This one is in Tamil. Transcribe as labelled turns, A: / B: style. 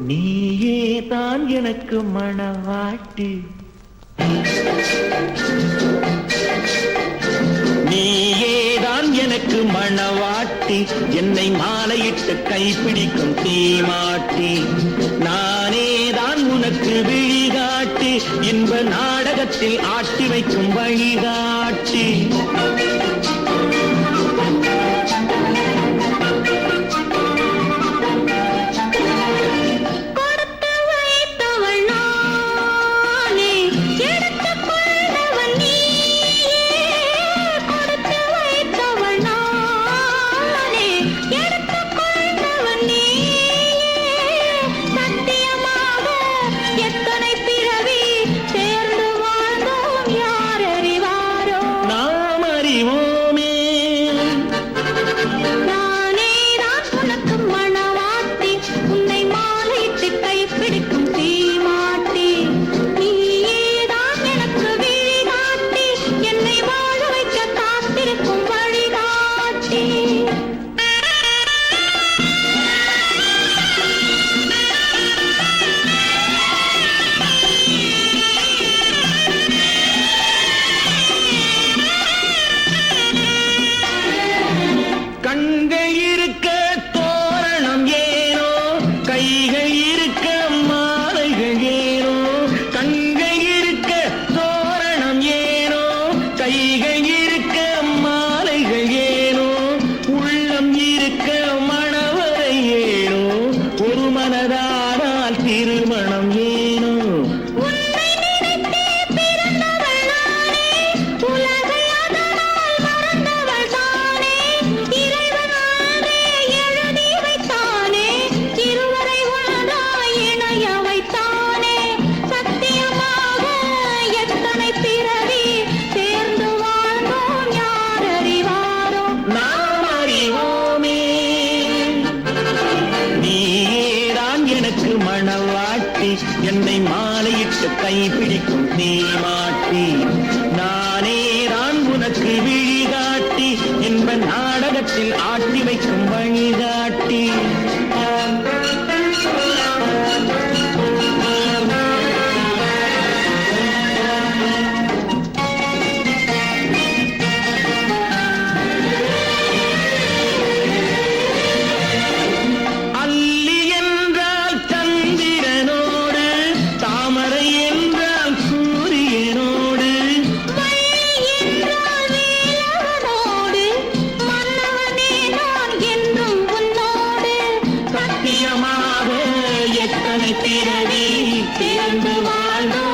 A: நீயே தான் எனக்கு மணவாட்டி, நீயேதான் எனக்கு மணவாட்டி, என்னை மாலையிட்டு கைப்பிடிக்கும் தீமாட்டி, நானேதான் உனக்கு விழிகாட்டி, இன்ப நாடகத்தில் ஆட்டி வைக்கும் வழிகாட்டி. மனதானால் திருமணம் ஏனோ மணவாட்டி, என்னை மாலையிட்டு கைப்பிடிக்கும் தீமாட்டி, நானே தான் உனக்கு விழிகாட்டி, என்ப நாடகத்தில் ஆட்டி வைக்கும் வழிகாட்டி. பிறவி சேர்ந்து வாழ்ந்தோம்.